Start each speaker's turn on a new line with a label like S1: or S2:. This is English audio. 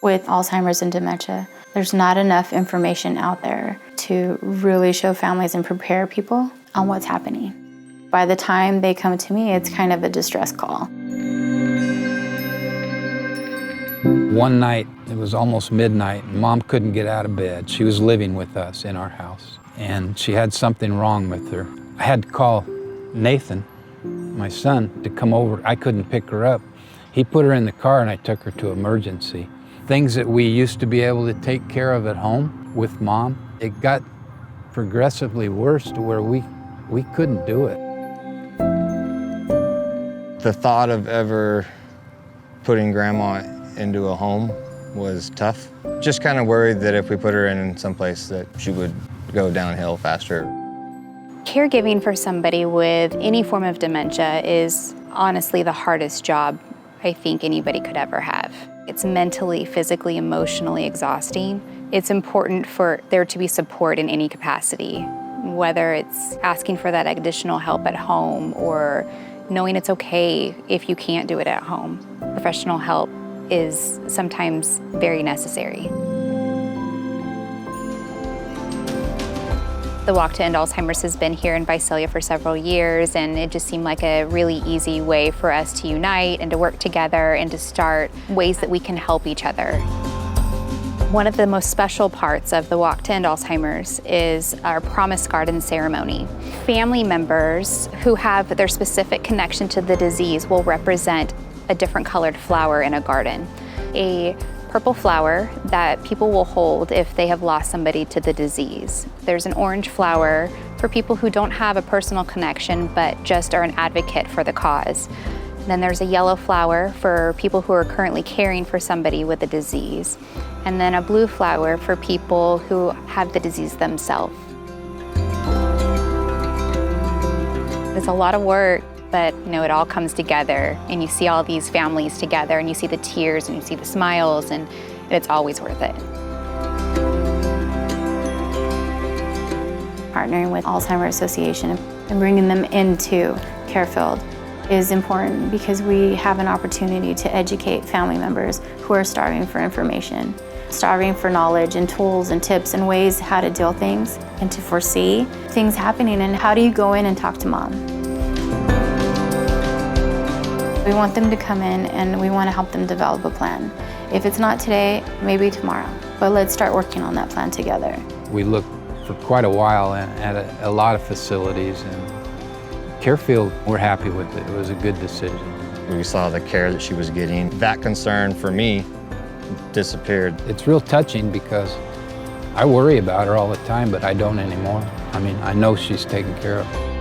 S1: With Alzheimer's and dementia, there's not enough information out there to really show families and prepare people on what's happening. By the time they come to me, it's kind of a distress call.
S2: One night, it was almost midnight, and Mom couldn't get out of bed. She was living with us in our house, and she had something wrong with her. I had to call Nathan, my son, to come over. I couldn't pick her up. He put her in the car, and I took her to emergency. Things that we used to be able to take care of at home with Mom, it got progressively worse to where we couldn't do it.
S3: The thought of ever putting Grandma into a home was tough. Just kind of worried that if we put her in someplace that she would go downhill faster.
S4: Caregiving for somebody with any form of dementia is honestly the hardest job I think anybody could ever have. It's mentally, physically, emotionally exhausting. It's important for there to be support in any capacity, whether it's asking for that additional help at home or knowing it's okay if you can't do it at home. Professional help is sometimes very necessary. The Walk to End Alzheimer's has been here in Visalia for several years, and it just seemed like a really easy way for us to unite and to work together and to start ways that we can help each other. One of the most special parts of the Walk to End Alzheimer's is our Promise Garden ceremony. Family members who have their specific connection to the disease will represent a different colored flower in a garden. A purple flower that people will hold if they have lost somebody to the disease. There's an orange flower for people who don't have a personal connection but just are an advocate for the cause. Then there's a yellow flower for people who are currently caring for somebody with the disease. And then a blue flower for people who have the disease themselves. It's a lot of work, but it all comes together, and you see all these families together, and you see the tears, and you see the smiles, and it's always worth it.
S1: Partnering with Alzheimer's Association and bringing them into Carefield is important because we have an opportunity to educate family members who are starving for information, starving for knowledge and tools and tips and ways how to deal things and to foresee things happening, and how do you go in and talk to Mom. We want them to come in and we want to help them develop a plan. If it's not today, maybe tomorrow, but let's start working on that plan together.
S2: We looked for quite a while at a lot of facilities, and Carefield, we're happy with it. It was a good decision.
S3: We saw the care that she was getting. That concern for me disappeared.
S2: It's real touching because I worry about her all the time, but I don't anymore. I mean, I know she's taken care of.